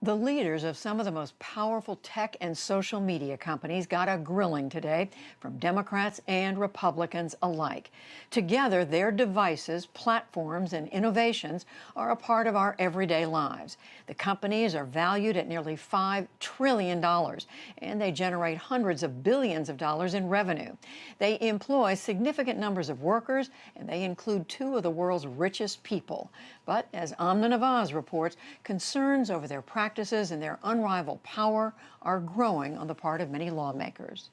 The leaders of some of the most powerful tech and social media companies got a grilling today from Democrats and Republicans alike. Together, their devices, platforms, and innovations are a part of our everyday lives. The companies are valued at nearly $5 trillion, and they generate hundreds of billions of dollars in revenue. They employ significant numbers of workers, and they include two of the world's richest people. But as Amna Nawaz reports, concerns over their practices and their unrivaled power are growing on the part of many lawmakers.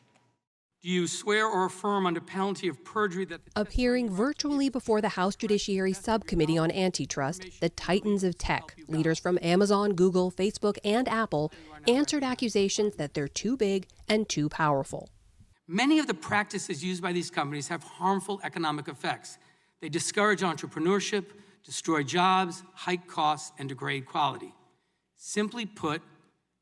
Do you swear or affirm under penalty of perjury that... Appearing virtually before the House Judiciary Subcommittee on Antitrust, the titans of tech, leaders from Amazon, Google, Facebook, and Apple, answered accusations that they're too big and too powerful. Many of the practices used by these companies have harmful economic effects. They discourage entrepreneurship, destroy jobs, hike costs, and degrade quality. Simply put,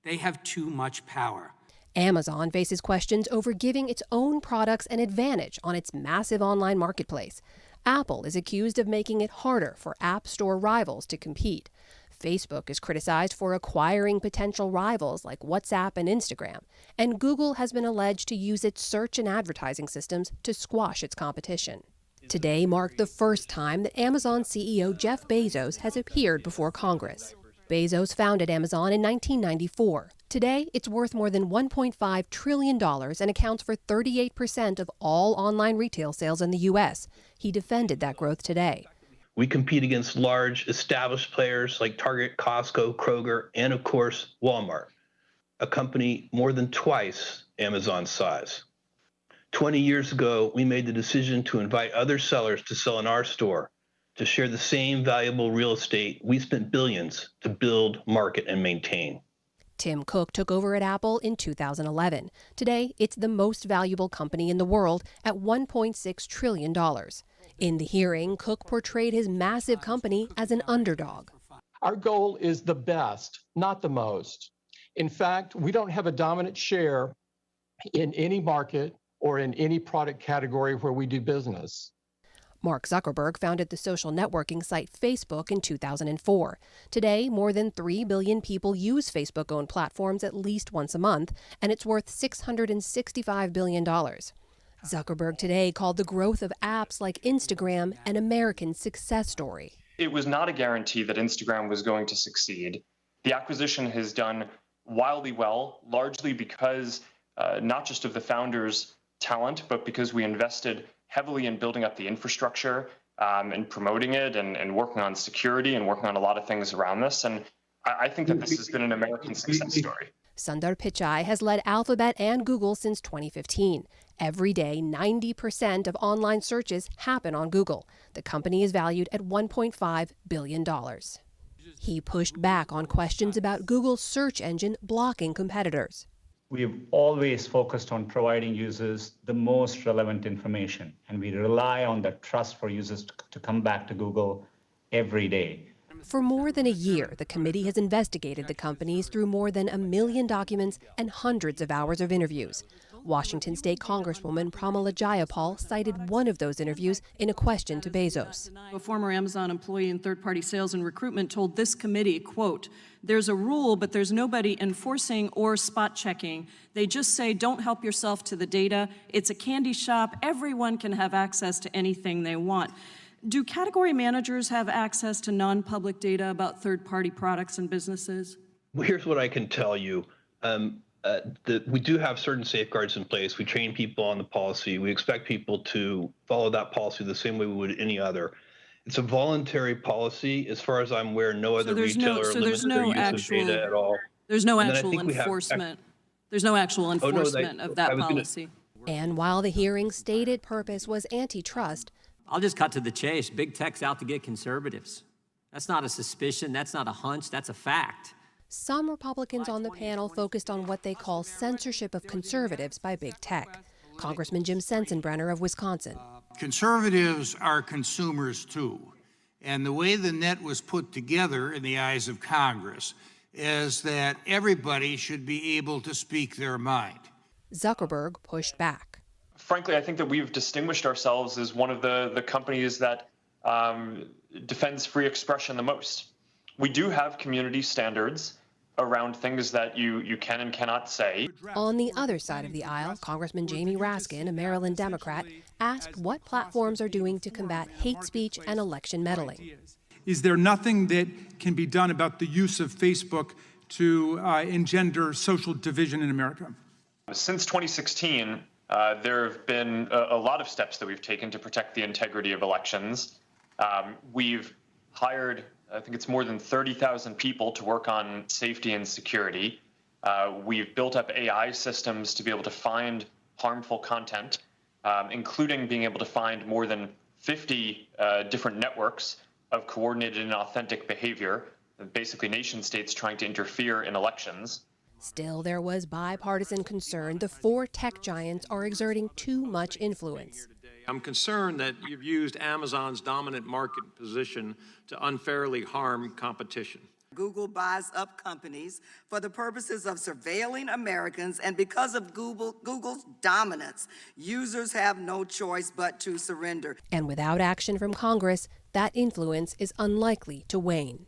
they have too much power. Amazon faces questions over giving its own products an advantage on its massive online marketplace. Apple is accused of making it harder for App Store rivals to compete. Facebook is criticized for acquiring potential rivals like WhatsApp and Instagram. And Google has been alleged to use its search and advertising systems to squash its competition. Today marked the first time that Amazon CEO Jeff Bezos has appeared before Congress. Bezos founded Amazon in 1994. Today, it's worth more than $1.5 trillion and accounts for 38% of all online retail sales in the U.S. He defended that growth today. We compete against large, established players like Target, Costco, Kroger, and of course, Walmart, a company more than twice Amazon's size. 20 years ago, we made the decision to invite other sellers to sell in our store, to share the same valuable real estate we spent billions to build, market, and maintain. Tim Cook took over at Apple in 2011. Today, it's the most valuable company in the world at $1.6 trillion. In the hearing, Cook portrayed his massive company as an underdog. Our goal is the best, not the most. In fact, we don't have a dominant share in any market or in any product category where we do business. Mark Zuckerberg founded the social networking site Facebook in 2004. Today, more than 3 billion people use Facebook-owned platforms at least once a month, and it's worth $665 billion. Zuckerberg today called the growth of apps like Instagram an American success story. It was not a guarantee that Instagram was going to succeed. The acquisition has done wildly well, largely because not just of the founders' talent, but because we invested heavily in building up the infrastructure and promoting it and working on security and working on a lot of things around this. And I think that this has been an American success story. Sundar Pichai has led Alphabet and Google since 2015. Every day, 90% of online searches happen on Google. The company is valued at $1.5 billion. He pushed back on questions about Google's search engine blocking competitors. We have always focused on providing users the most relevant information, and we rely on that trust for users to come back to Google every day. For more than a year, the committee has investigated the companies through more than 1 million documents and hundreds of hours of interviews. Washington State Congresswoman Pramila Jayapal cited one of those interviews in a question to Bezos. A former Amazon employee in third-party sales and recruitment told this committee, quote, "There's a rule, but there's nobody enforcing or spot checking. They just say, don't help yourself to the data. It's a candy shop. Everyone can have access to anything they want." Do category managers have access to non-public data about third-party products and businesses? Well, here's what I can tell you. We do have certain safeguards in place. We train people on the policy. We expect people to follow that policy the same way we would any other. It's a voluntary policy. As far as I'm aware, no other retailer limits their use of data at all. There's no actual enforcement. There's no actual enforcement of that policy. And while the hearing's stated purpose was antitrust, I'll just cut to the chase. Big tech's out to get conservatives. That's not a suspicion. That's not a hunch. That's a fact. some Republicans on the panel focused on what they call censorship of conservatives by big tech. Congressman Jim Sensenbrenner of Wisconsin. Conservatives are consumers too. And the way the net was put together in the eyes of Congress is that everybody should be able to speak their mind. Zuckerberg pushed back. Frankly, I think that we've distinguished ourselves as one of the companies that defends free expression the most. We do have community standards around things that you can and cannot say. On the other side of the aisle, Congressman Jamie Raskin, a Maryland Democrat, asked what platforms are doing to combat hate speech and election meddling. Is there nothing that can be done about the use of Facebook to engender social division in America? Since 2016, there have been a lot of steps that we've taken to protect the integrity of elections. We've hired, I think it's more than 30,000 people to work on safety and security. We've built up AI systems to be able to find harmful content, including being able to find more than 50 different networks of coordinated and authentic behavior, basically nation states trying to interfere in elections. Still, there was bipartisan concern the four tech giants are exerting too much influence. I'm concerned that you've used Amazon's dominant market position to unfairly harm competition. Google buys up companies for the purposes of surveilling Americans, and because of Google's dominance, users have no choice but to surrender. And without action from Congress, that influence is unlikely to wane.